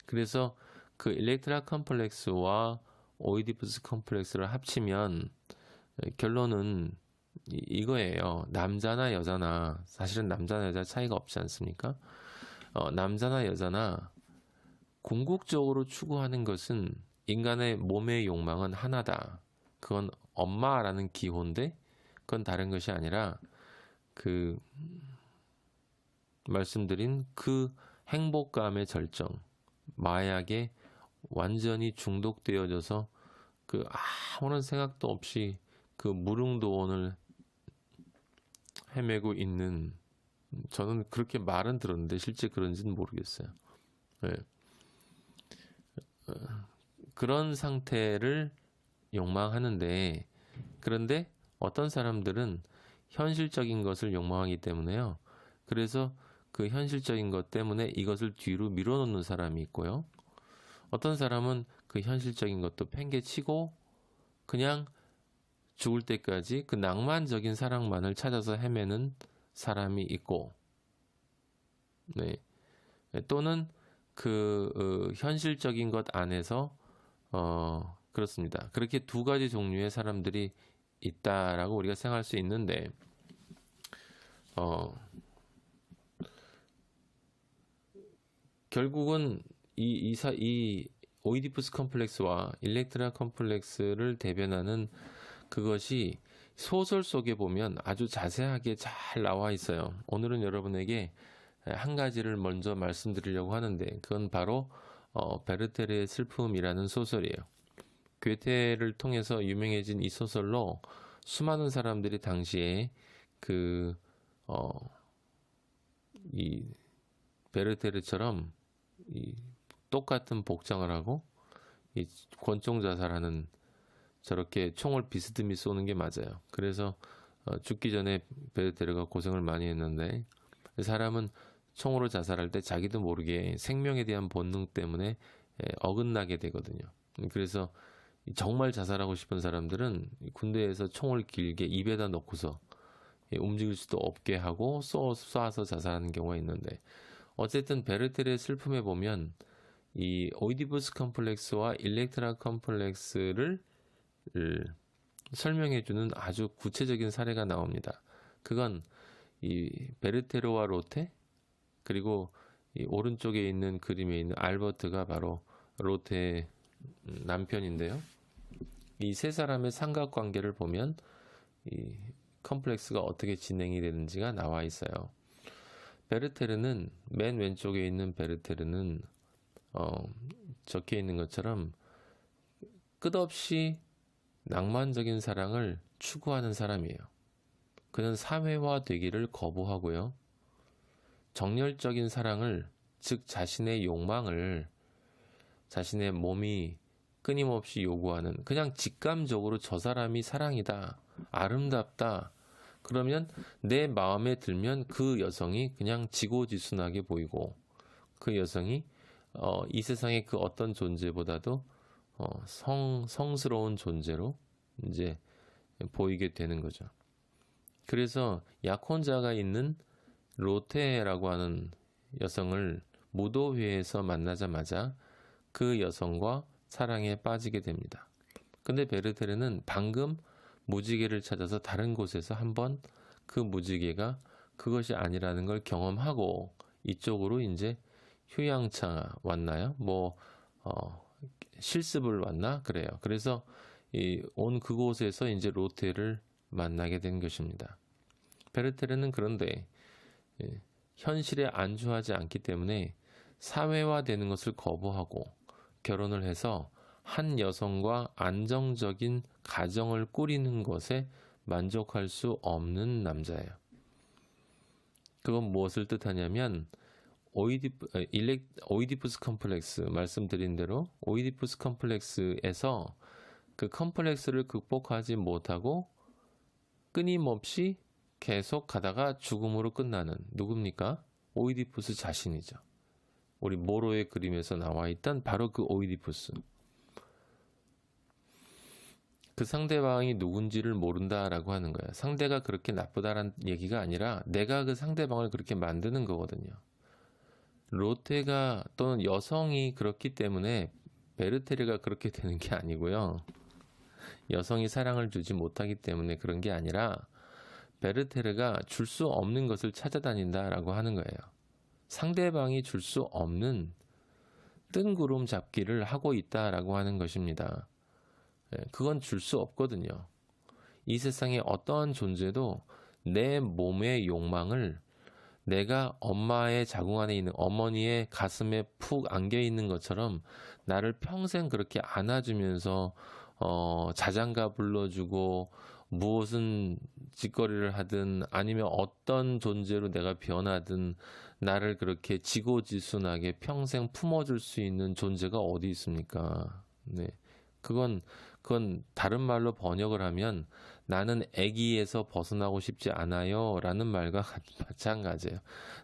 그래서 그 일렉트라 컴플렉스와 오이디푸스 컴플렉스를 합치면 결론은 이거예요. 남자나 여자나, 사실은 남자나 여자 차이가 없지 않습니까? 남자나 여자나 궁극적으로 추구하는 것은 인간의 몸의 욕망은 하나다. 그건 엄마라는 기호인데 그건 다른 것이 아니라 그 말씀드린 그 행복감의 절정, 마약에 완전히 중독되어져서 그 아무런 생각도 없이 그 무릉도원을 헤매고 있는, 저는 그렇게 말은 들었는데 실제 그런지는 모르겠어요. 네. 그런 상태를 욕망하는데, 그런데 어떤 사람들은 현실적인 것을 욕망하기 때문에요. 그래서 그 현실적인 것 때문에 이것을 뒤로 밀어놓는 사람이 있고요. 어떤 사람은 그 현실적인 것도 팽개치고 그냥 죽을 때까지 그 낭만적인 사랑만을 찾아서 헤매는 사람이 있고, 네. 또는 그 현실적인 것 안에서 그렇습니다. 그렇게 두 가지 종류의 사람들이 있다라고 우리가 생각할 수 있는데, 결국은 이 오이디푸스 컴플렉스와 일렉트라 컴플렉스를 대변하는 그것이 소설 속에 보면 아주 자세하게 잘 나와 있어요. 오늘은 여러분에게 한 가지를 먼저 말씀드리려고 하는데, 그건 바로 베르테르의 슬픔이라는 소설이에요. 괴테를 통해서 유명해진 이 소설로 수많은 사람들이 당시에 그 이 베르테르처럼 이 똑같은 복장을 하고 이 권총 자살하는, 저렇게 총을 비스듬히 쏘는 게 맞아요. 그래서 죽기 전에 베르테르가 고생을 많이 했는데, 사람은 총으로 자살할 때 자기도 모르게 생명에 대한 본능 때문에 어긋나게 되거든요. 그래서 정말 자살하고 싶은 사람들은 군대에서 총을 길게 입에다 넣고서 움직일 수도 없게 하고 쏴서 자살하는 경우가 있는데, 어쨌든 베르테르의 슬픔에 보면 이 오이디푸스 컴플렉스와 일렉트라 컴플렉스를 설명해주는 아주 구체적인 사례가 나옵니다. 그건 이 베르테르와 로테, 그리고 이 오른쪽에 있는 그림에 있는 알버트가 바로 로테의 남편인데요. 이 세 사람의 삼각관계를 보면 이 컴플렉스가 어떻게 진행이 되는지가 나와 있어요. 베르테르는, 맨 왼쪽에 있는 베르테르는 적혀 있는 것처럼 끝없이 낭만적인 사랑을 추구하는 사람이에요. 그는 사회화되기를 거부하고요. 정열적인 사랑을, 즉 자신의 욕망을 자신의 몸이 끊임없이 요구하는, 그냥 직감적으로 저 사람이 사랑이다, 아름답다, 그러면 내 마음에 들면 그 여성이 그냥 지고지순하게 보이고, 그 여성이 이 세상의 그 어떤 존재보다도 성스러운 존재로 이제 보이게 되는 거죠. 그래서 약혼자가 있는 로테라고 하는 여성을 무도회에서 만나자마자 그 여성과 사랑에 빠지게 됩니다. 근데 베르테르는 방금 무지개를 찾아서 다른 곳에서 한번 그 무지개가 그것이 아니라는 걸 경험하고 이쪽으로 이제 휴양차 왔나요? 실습을 왔나? 그래요. 그래서 온 그곳에서 이제 로테를 만나게 된 것입니다. 베르테르는 그런데 현실에 안주하지 않기 때문에 사회화되는 것을 거부하고 결혼을 해서 한 여성과 안정적인 가정을 꾸리는 것에 만족할 수 없는 남자예요. 그건 무엇을 뜻하냐면 오이디푸스 컴플렉스, 말씀드린 대로 오이디푸스 컴플렉스에서 그 컴플렉스를 극복하지 못하고 끊임없이 계속 가다가 죽음으로 끝나는, 누굽니까? 오이디푸스 자신이죠. 우리 모로의 그림에서 나와 있던 바로 그 오이디푸스. 그 상대방이 누군지를 모른다라고 하는 거예요. 상대가 그렇게 나쁘다라는 얘기가 아니라 내가 그 상대방을 그렇게 만드는 거거든요. 로테가 또는 여성이 그렇기 때문에 베르테르가 그렇게 되는 게 아니고요. 여성이 사랑을 주지 못하기 때문에 그런 게 아니라 베르테르가 줄 수 없는 것을 찾아다닌다라고 하는 거예요. 상대방이 줄 수 없는 뜬구름 잡기를 하고 있다라고 하는 것입니다. 그건 줄 수 없거든요. 이 세상에 어떠한 존재도 내 몸의 욕망을 내가 엄마의 자궁 안에 있는 어머니의 가슴에 푹 안겨 있는 것처럼 나를 평생 그렇게 안아주면서 자장가 불러주고 무엇은 짓거리를 하든 아니면 어떤 존재로 내가 변하든 나를 그렇게 지고지순하게 평생 품어줄 수 있는 존재가 어디 있습니까? 네. 그건 다른 말로 번역을 하면 나는 애기에서 벗어나고 싶지 않아요 라는 말과 마찬가지예요.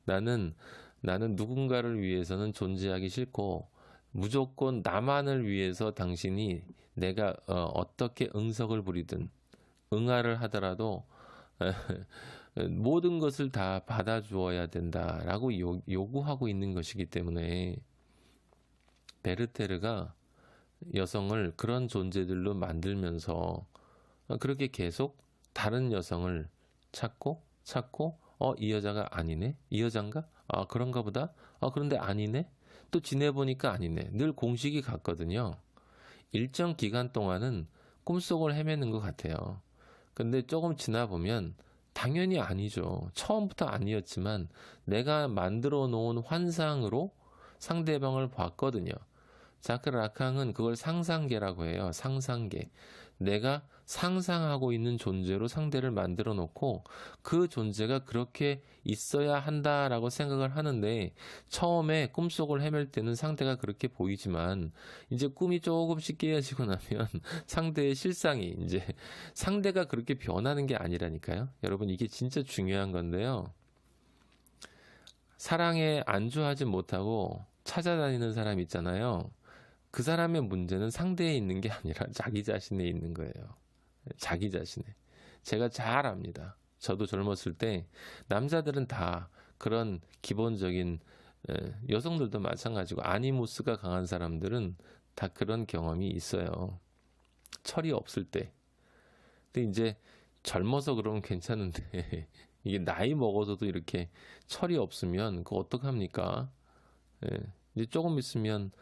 나는 누군가를 위해서는 존재하기 싫고 무조건 나만을 위해서 당신이 내가 어떻게 응석을 부리든 응아를 하더라도 모든 것을 다 받아주어야 된다라고 요구하고 있는 것이기 때문에 베르테르가 여성을 그런 존재들로 만들면서 그렇게 계속 다른 여성을 찾고 이 여자가 아니네? 이 여잔가? 아 그런가 보다? 아 그런데 아니네? 또 지내보니까 아니네. 늘 공식이 같거든요. 일정 기간 동안은 꿈속을 헤매는 것 같아요. 근데 조금 지나보면 당연히 아니죠. 처음부터 아니었지만 내가 만들어 놓은 환상으로 상대방을 봤거든요. 자크 라캉은 그걸 상상계라고 해요. 상상계. 내가 상상하고 있는 존재로 상대를 만들어 놓고 그 존재가 그렇게 있어야 한다라고 생각을 하는데 처음에 꿈속을 헤맬 때는 상대가 그렇게 보이지만 이제 꿈이 조금씩 깨어지고 나면 상대의 실상이 이제 상대가 그렇게 변하는 게 아니라니까요. 여러분 이게 진짜 중요한 건데요. 사랑에 안주하지 못하고 찾아다니는 사람 있잖아요. 그 사람의 문제는 상대에 있는 게 아니라 자기 자신에 있는 거예요. 자기 자신에. 제가 잘 압니다. 저도 젊었을 때 남자들은 다 그런 기본적인 여성들도 마찬가지고 아니무스가 강한 사람들은 다 그런 경험이 있어요. 철이 없을 때. 근데 이제 젊어서 그러면 괜찮은데 이게 나이 먹어서도 이렇게 철이 없으면 그거 어떡합니까? 이제 조금 있으면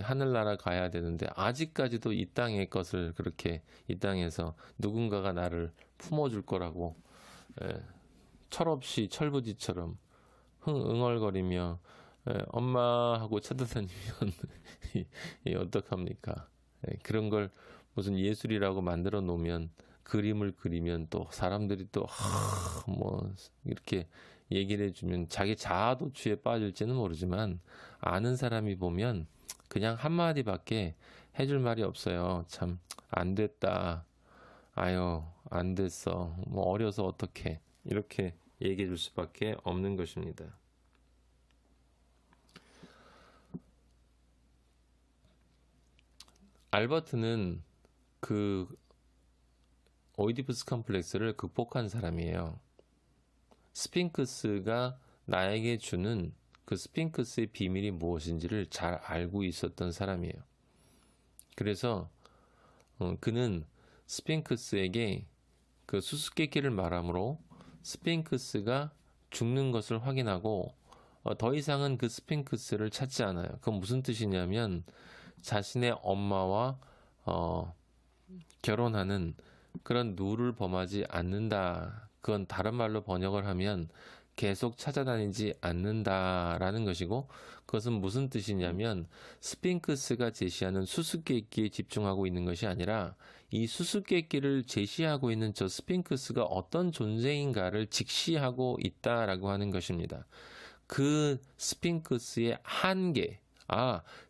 하늘나라 가야 되는데 아직까지도 이 땅의 것을 그렇게 이 땅에서 누군가가 나를 품어줄 거라고 철없이 철부지처럼 흥얼거리며 엄마 하고 찾아다니면 어떡합니까? 그런 걸 무슨 예술이라고 만들어 놓으면 그림을 그리면 또 사람들이 또 뭐 이렇게 얘기를 해주면 자기 자아도취에 빠질지는 모르지만 아는 사람이 보면 그냥 한마디밖에 해줄 말이 없어요. 참, 안 됐다. 아유, 안 됐어. 뭐, 어려서 어떡해. 이렇게 얘기해 줄 수밖에 없는 것입니다. 알버트는 그 오이디푸스 컴플렉스를 극복한 사람이에요. 스핑크스가 나에게 주는 그 스핑크스의 비밀이 무엇인지를 잘 알고 있었던 사람이에요. 그래서 그는 스핑크스에게 그 수수께끼를 말함으로 스핑크스가 죽는 것을 확인하고 더 이상은 그 스핑크스를 찾지 않아요. 그건 무슨 뜻이냐면 자신의 엄마와 결혼하는 그런 룰을 범하지 않는다. 그건 다른 말로 번역을 하면 계속 찾아다니지 않는다라는 것이고 그것은 무슨 뜻이냐면 스핑크스가 제시하는 수수께끼에 집중하고 있는 것이 아니라 이 수수께끼를 제시하고 있는 저 스핑크스가 어떤 존재인가를 직시하고 있다라고 하는 것입니다. 그 스핑크스의 한계,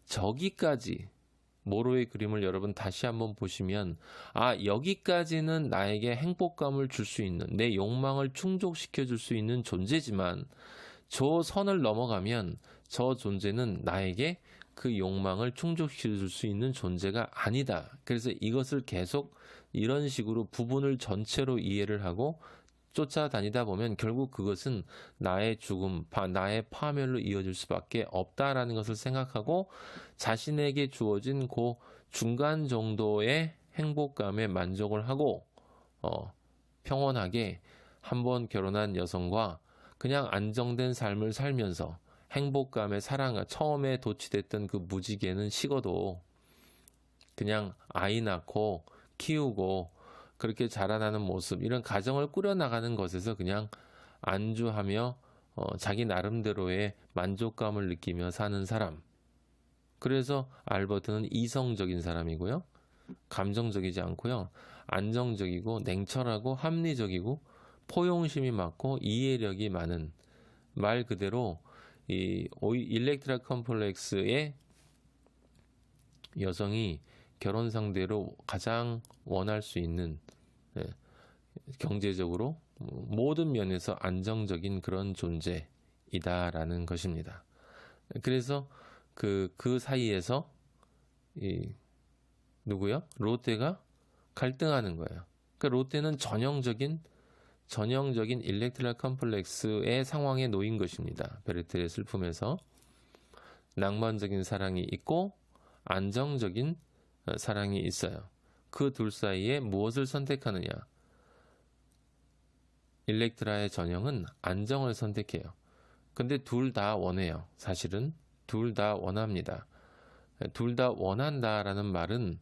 저기까지 모로의 그림을 여러분 다시 한번 보시면 여기까지는 나에게 행복감을 줄 수 있는 내 욕망을 충족시켜 줄 수 있는 존재지만 저 선을 넘어가면 저 존재는 나에게 그 욕망을 충족시켜 줄 수 있는 존재가 아니다. 그래서 이것을 계속 이런 식으로 부분을 전체로 이해를 하고 쫓아다니다 보면 결국 그것은 나의 죽음, 나의 파멸로 이어질 수밖에 없다라는 것을 생각하고 자신에게 주어진 그 중간 정도의 행복감에 만족을 하고 평온하게 한번 결혼한 여성과 그냥 안정된 삶을 살면서 행복감에 사랑, 처음에 도취됐던 그 무지개는 식어도 그냥 아이 낳고 키우고 그렇게 자라나는 모습, 이런 가정을 꾸려나가는 것에서 그냥 안주하며 자기 나름대로의 만족감을 느끼며 사는 사람. 그래서 알버트는 이성적인 사람이고요. 감정적이지 않고요. 안정적이고 냉철하고 합리적이고 포용심이 많고 이해력이 많은, 말 그대로 이 일렉트라 컴플렉스의 여성이 결혼 상대로 가장 원할 수 있는, 경제적으로 모든 면에서 안정적인 그런 존재이다라는 것입니다. 그래서 그 사이에서 누구요? 롯데가 갈등하는 거예요. 그러니까 롯데는 전형적인 일렉트라 컴플렉스의 상황에 놓인 것입니다. 베르테르의 슬픔에서 낭만적인 사랑이 있고 안정적인 사랑이 있어요. 그 둘 사이에 무엇을 선택하느냐? 일렉트라의 전형은 안정을 선택해요. 근데 둘 다 원해요. 사실은 둘 다 원합니다. 둘 다 원한다라는 말은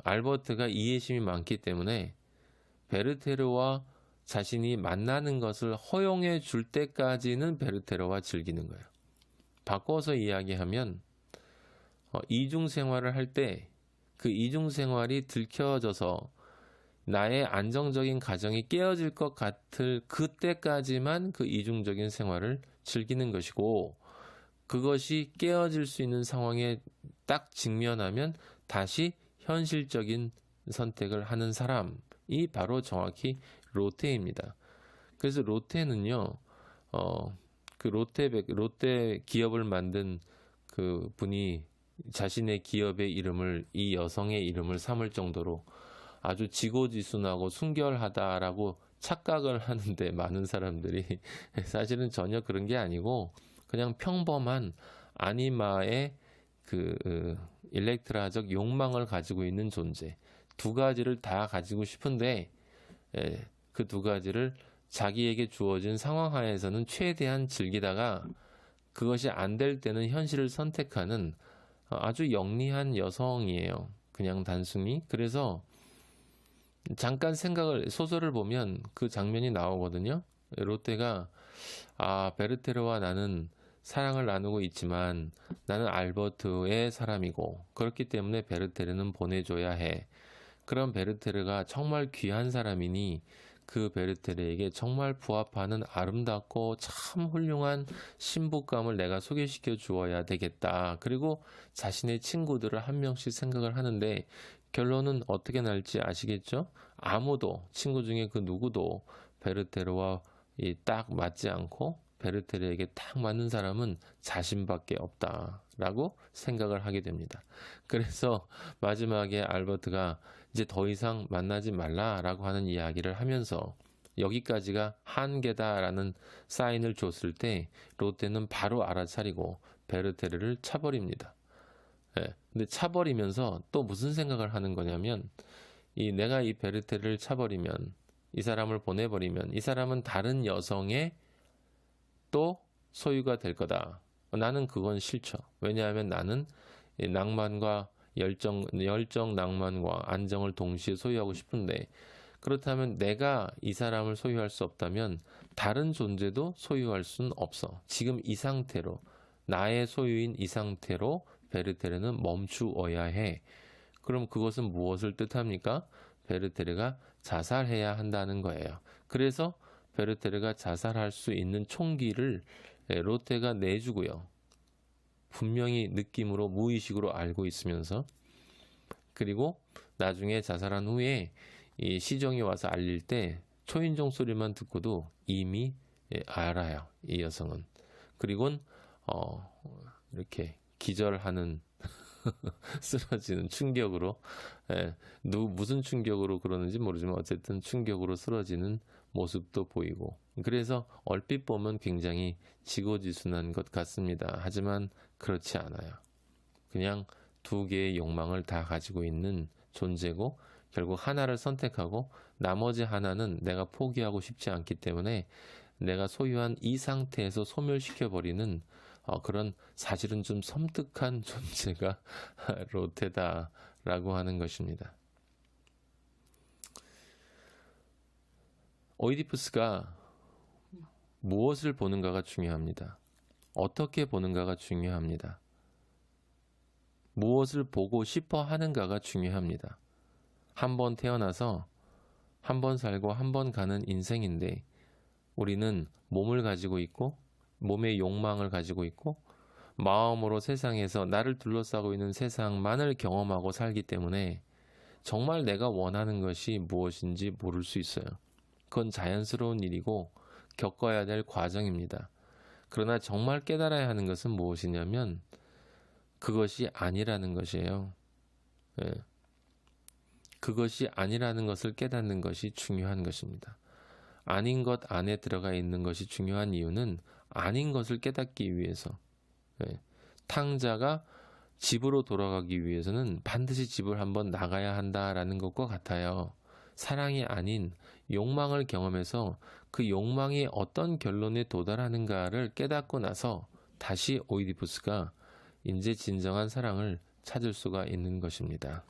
알버트가 이해심이 많기 때문에 베르테르와 자신이 만나는 것을 허용해 줄 때까지는 베르테르와 즐기는 거예요. 바꿔서 이야기하면 이중생활을 할 때 그 이중생활이 들켜져서 나의 안정적인 가정이 깨어질 것 같을 그때까지만 그 이중적인 생활을 즐기는 것이고, 그것이 깨어질 수 있는 상황에 딱 직면하면 다시 현실적인 선택을 하는 사람이 바로 정확히 롯데입니다. 그래서 롯데는요, 그 롯데 기업을 만든 그 분이 자신의 기업의 이름을, 이 여성의 이름을 삼을 정도로 아주 지고지순하고 순결하다라고 착각을 하는데, 많은 사람들이 사실은 전혀 그런 게 아니고 그냥 평범한 아니마의 그 일렉트라적 욕망을 가지고 있는 존재, 두 가지를 다 가지고 싶은데 그 두 가지를 자기에게 주어진 상황 하에서는 최대한 즐기다가 그것이 안 될 때는 현실을 선택하는 아주 영리한 여성이에요. 그냥 단순히. 그래서 잠깐 소설을 보면 그 장면이 나오거든요. 롯데가 베르테르와 나는 사랑을 나누고 있지만 나는 알버트의 사람이고 그렇기 때문에 베르테르는 보내줘야 해. 그런 베르테르가 정말 귀한 사람이니 그 베르테르에게 정말 부합하는 아름답고 참 훌륭한 신부감을 내가 소개시켜 주어야 되겠다. 그리고 자신의 친구들을 한 명씩 생각을 하는데 결론은 어떻게 날지 아시겠죠? 아무도, 친구 중에 그 누구도 베르테르와 딱 맞지 않고 베르테르에게 딱 맞는 사람은 자신밖에 없다라고 생각을 하게 됩니다. 그래서 마지막에 알버트가 이제 더 이상 만나지 말라라고 하는 이야기를 하면서 여기까지가 한계다라는 사인을 줬을 때 롯데는 바로 알아차리고 베르테르를 차버립니다. 근데 차버리면서 또 무슨 생각을 하는 거냐면 내가 이 베르테르를 차버리면, 이 사람을 보내버리면 이 사람은 다른 여성의 또 소유가 될 거다. 나는 그건 싫죠. 왜냐하면 나는 낭만과 열정 낭만과 안정을 동시에 소유하고 싶은데, 그렇다면 내가 이 사람을 소유할 수 없다면 다른 존재도 소유할 수는 없어. 지금 이 상태로, 나의 소유인 이 상태로 베르테르는 멈추어야 해. 그럼 그것은 무엇을 뜻합니까? 베르테르가 자살해야 한다는 거예요. 그래서 베르테르가 자살할 수 있는 총기를 롯데가 내주고요. 분명히 느낌으로, 무의식으로 알고 있으면서, 그리고 나중에 자살한 후에 이 시정이 와서 알릴 때 초인종 소리만 듣고도 이미 알아요, 이 여성은. 그리고는 이렇게 기절하는 쓰러지는 충격으로, 예, 무슨 충격으로 그러는지 모르지만 어쨌든 충격으로 쓰러지는 모습도 보이고, 그래서 얼핏 보면 굉장히 지고지순한 것 같습니다. 하지만 그렇지 않아요. 그냥 두 개의 욕망을 다 가지고 있는 존재고, 결국 하나를 선택하고 나머지 하나는 내가 포기하고 싶지 않기 때문에 내가 소유한 이 상태에서 소멸시켜버리는 그런 사실은 좀 섬뜩한 존재가 로테다라고 하는 것입니다. 오이디푸스가 무엇을 보는가가 중요합니다. 어떻게 보는가가 중요합니다. 무엇을 보고 싶어 하는가가 중요합니다. 한 번 태어나서 한 번 살고 한 번 가는 인생인데 우리는 몸을 가지고 있고 몸의 욕망을 가지고 있고 마음으로 세상에서 나를 둘러싸고 있는 세상만을 경험하고 살기 때문에 정말 내가 원하는 것이 무엇인지 모를 수 있어요. 그건 자연스러운 일이고 겪어야 될 과정입니다. 그러나 정말 깨달아야 하는 것은 무엇이냐면 그것이 아니라는 것이에요. 예. 그것이 아니라는 것을 깨닫는 것이 중요한 것입니다. 아닌 것 안에 들어가 있는 것이 중요한 이유는 아닌 것을 깨닫기 위해서. 예. 탕자가 집으로 돌아가기 위해서는 반드시 집을 한번 나가야 한다라는 것과 같아요. 사랑이 아닌 욕망을 경험해서 그 욕망이 어떤 결론에 도달하는가를 깨닫고 나서 다시 오이디푸스가 이제 진정한 사랑을 찾을 수가 있는 것입니다.